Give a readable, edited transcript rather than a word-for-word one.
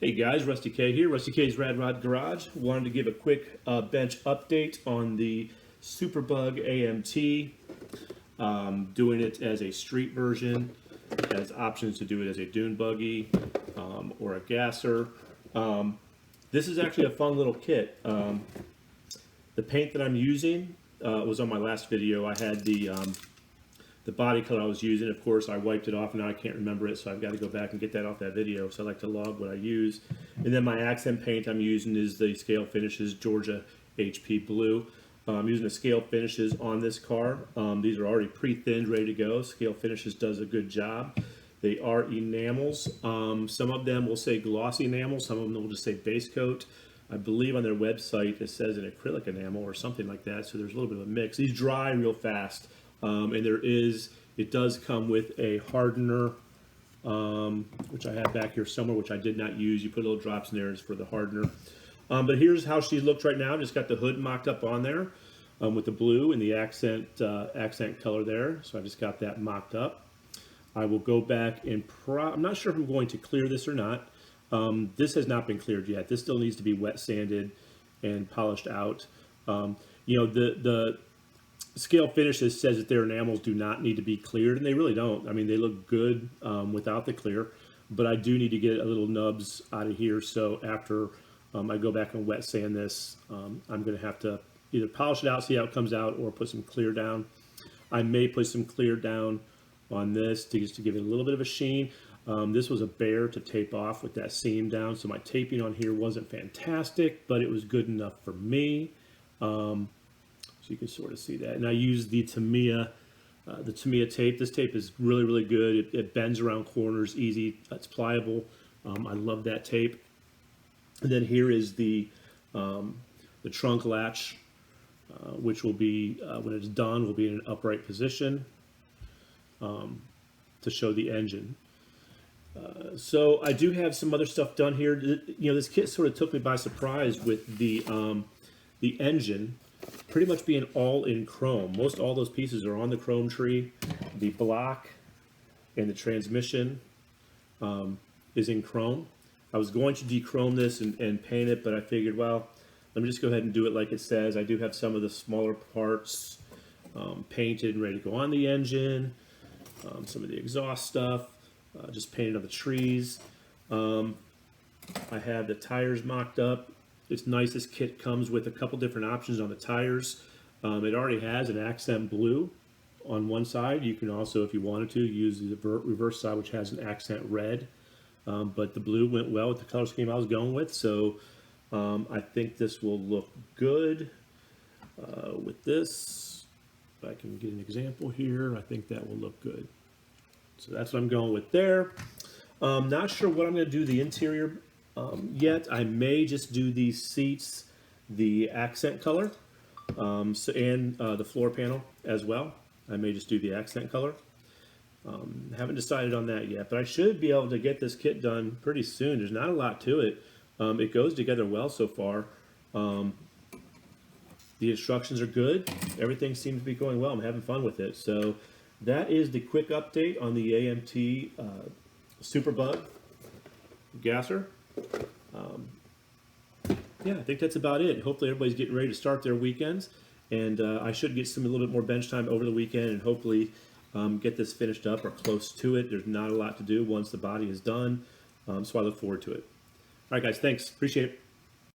Hey guys, Rusty K here, Rusty K's Rad Rod Garage. Wanted to give a quick bench update on the Superbug AMT. Doing it as a street version, has options to do it as a dune buggy or a gasser. This is actually a fun little kit. The paint that I'm using was on my last video. I had the body color I was using. Of course, I wiped it off and now I can't remember it, so I've got to go back and get that off that video. So I like to log what I use. And then my accent paint I'm using is the Scale Finishes Georgia HP Blue. I'm using the Scale Finishes on this car. These are already pre-thinned, ready to go. Scale Finishes does a good job. They are enamels. Some of them will say glossy enamel, some of them will just say base coat. I believe on their website it says an acrylic enamel or something like that, so there's a little bit of a mix. These dry real fast. And it does come with a hardener, which I have back here somewhere, which I did not use. You put little drops in there for the hardener. But here's how she looks right now. Just got the hood mocked up on there with the blue and the accent color there. So I just got that mocked up. I will go back and I'm not sure if I'm going to clear this or not. This has not been cleared yet. This still needs to be wet sanded and polished out. The Scale Finishes says that their enamels do not need to be cleared, and they really don't. I mean, they look good without the clear, but I do need to get a little nubs out of here. So after I go back and wet sand this, I'm going to have to either polish it out, see how it comes out, or put some clear down. I may put some clear down on this just to give it a little bit of a sheen. This was a bear to tape off with that seam down, so my taping on here wasn't fantastic, but it was good enough for me. So you can sort of see that. And I use the Tamiya tape. This tape is really, really good. It bends around corners easy. It's pliable. I love that tape. And then here is the trunk latch, which will be, when it's done, will be in an upright position to show the engine. So I do have some other stuff done here. This kit sort of took me by surprise with the engine pretty much being all in chrome. Most all those pieces are on the chrome tree. The block and the transmission is in chrome. I was going to dechrome this and paint it, but I figured, well, let me just go ahead and do it like it says. I do have some of the smaller parts painted and ready to go on the engine. Some of the exhaust stuff, just painted on the trees. I have the tires mocked up. It's nice, this kit comes with a couple different options on the tires. It already has an accent blue on one side. You can also, if you wanted to, use the reverse side, which has an accent red. But the blue went well with the color scheme I was going with. So I think this will look good with this. If I can get an example here, I think that will look good. So that's what I'm going with there. Not sure what I'm going to do the interior yet. I may just do these seats, the accent color, and the floor panel as well. I may just do the accent color. Haven't decided on that yet, but I should be able to get this kit done pretty soon. There's not a lot to it. It goes together well so far. The instructions are good. Everything seems to be going well. I'm having fun with it. So that is the quick update on the AMT Superbug gasser. Yeah, I think that's about it. Hopefully everybody's getting ready to start their weekends, and I should get a little bit more bench time over the weekend and hopefully get this finished up or close to it. There's not a lot to do once the body is done, so I look forward to it. All right, guys, thanks. Appreciate it.